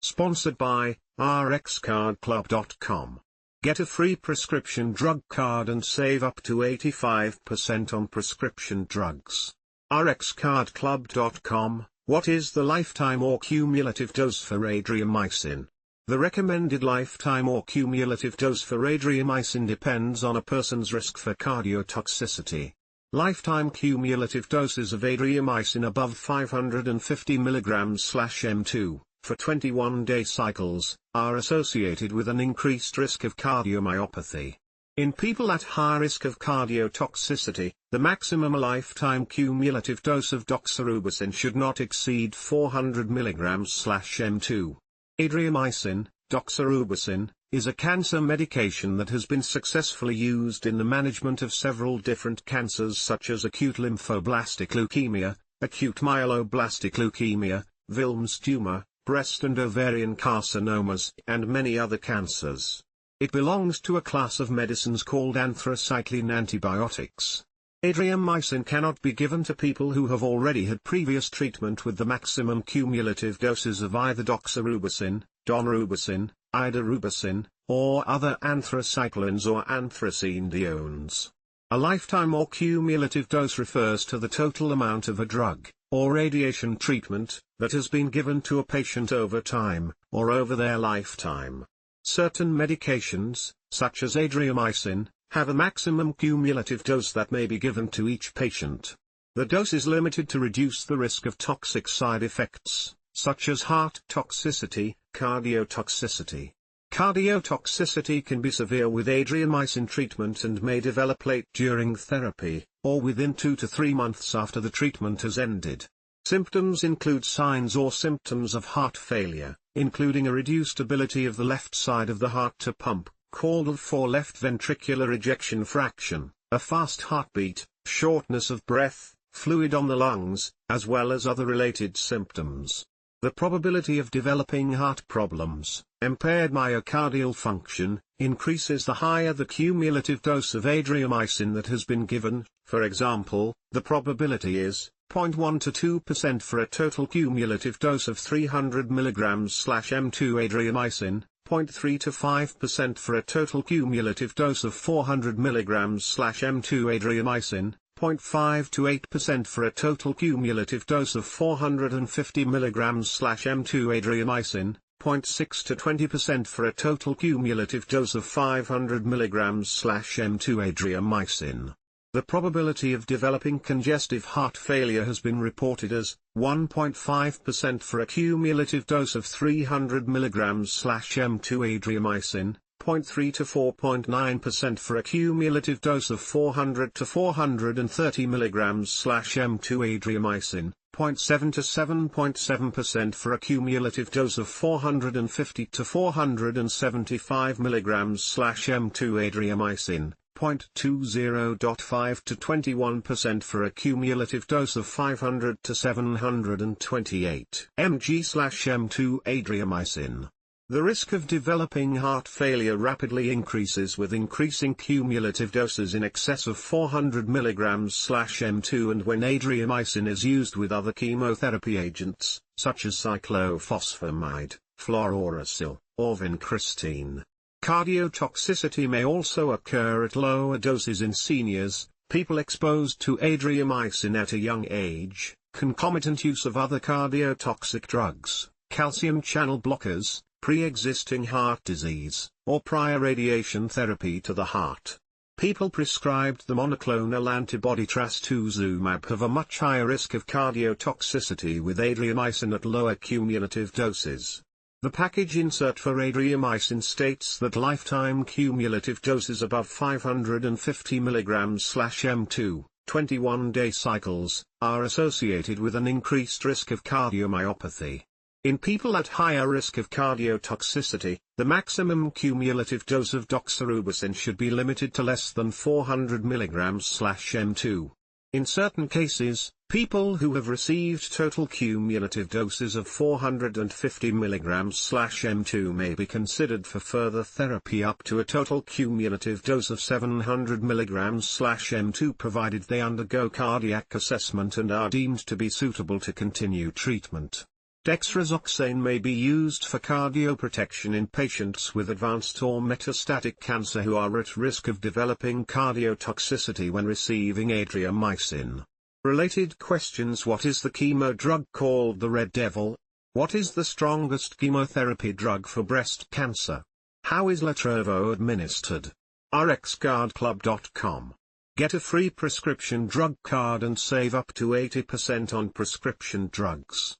Sponsored by RxCardClub.com. Get a free prescription drug card and save up to 85% on prescription drugs. RxCardClub.com. What is the lifetime or cumulative dose for Adriamycin? The recommended lifetime or cumulative dose for Adriamycin depends on a person's risk for cardiotoxicity. Lifetime cumulative doses of Adriamycin above 550 mg/m2, for 21-day cycles, are associated with an increased risk of cardiomyopathy. In people at high risk of cardiotoxicity, the maximum lifetime cumulative dose of doxorubicin should not exceed 400 mg/m2. Adriamycin, doxorubicin, is a cancer medication that has been successfully used in the management of several different cancers such as acute lymphoblastic leukemia, acute myeloblastic leukemia, Wilms tumor, breast and ovarian carcinomas, and many other cancers. It belongs to a class of medicines called anthracycline antibiotics. Adriamycin cannot be given to people who have already had previous treatment with the maximum cumulative doses of either doxorubicin, daunorubicin, idarubicin, or other anthracyclines or anthracenedionesA. A lifetime or cumulative dose refers to the total amount of a drug, or radiation treatment, that has been given to a patient over time, or over their lifetime. Certain medications, such as Adriamycin, have a maximum cumulative dose that may be given to each patient. The dose is limited to reduce the risk of toxic side effects, such as heart toxicity, cardiotoxicity. Cardiotoxicity can be severe with Adriamycin treatment and may develop late during therapy, or within 2 to 3 months after the treatment has ended. Symptoms include signs or symptoms of heart failure, including a reduced ability of the left side of the heart to pump, called for left ventricular ejection fraction, a fast heartbeat, shortness of breath, fluid on the lungs, as well as other related symptoms. The probability of developing heart problems, impaired myocardial function, increases the higher the cumulative dose of Adriamycin that has been given. For example, the probability is 0.1 to 2% for a total cumulative dose of 300 mg/m2 Adriamycin, 0.3 to 5% for a total cumulative dose of 400 mg/m2 Adriamycin, 0.5 to 8% for a total cumulative dose of 450 mg/m2 Adriamycin, 0.6 to 20% for a total cumulative dose of 500 mg/m2 Adriamycin. The probability of developing congestive heart failure has been reported as 1.5% for a cumulative dose of 300 mg/m2 Adriamycin, 0.3 to 4.9% for a cumulative dose of 400 to 430 mg/m2 Adriamycin, 0.7 to 7.7% for a cumulative dose of 450 to 475 mg/m2 Adriamycin, 0.20.5 to 21% for a cumulative dose of 500 to 728 mg/m2 Adriamycin. The risk of developing heart failure rapidly increases with increasing cumulative doses in excess of 400 mg/m2 and when Adriamycin is used with other chemotherapy agents, such as cyclophosphamide, fluorouracil, or vincristine. Cardiotoxicity may also occur at lower doses in seniors, people exposed to Adriamycin at a young age, concomitant use of other cardiotoxic drugs, calcium channel blockers, pre-existing heart disease, or prior radiation therapy to the heart. People prescribed the monoclonal antibody trastuzumab have a much higher risk of cardiotoxicity with Adriamycin at lower cumulative doses. The package insert for Adriamycin states that lifetime cumulative doses above 550 mg/m2, 21-day cycles, are associated with an increased risk of cardiomyopathy. In people at higher risk of cardiotoxicity, the maximum cumulative dose of doxorubicin should be limited to less than 400 mg/m2. In certain cases, people who have received total cumulative doses of 450 mg/m2 may be considered for further therapy up to a total cumulative dose of 700 mg/m2 provided they undergo cardiac assessment and are deemed to be suitable to continue treatment. Dexrazoxane may be used for cardioprotection in patients with advanced or metastatic cancer who are at risk of developing cardiotoxicity when receiving Adriamycin. Related questions: what is the chemo drug called the Red Devil? What is the strongest chemotherapy drug for breast cancer? How is Latrovo administered? RxCardClub.com. Get a free prescription drug card and save up to 80% on prescription drugs.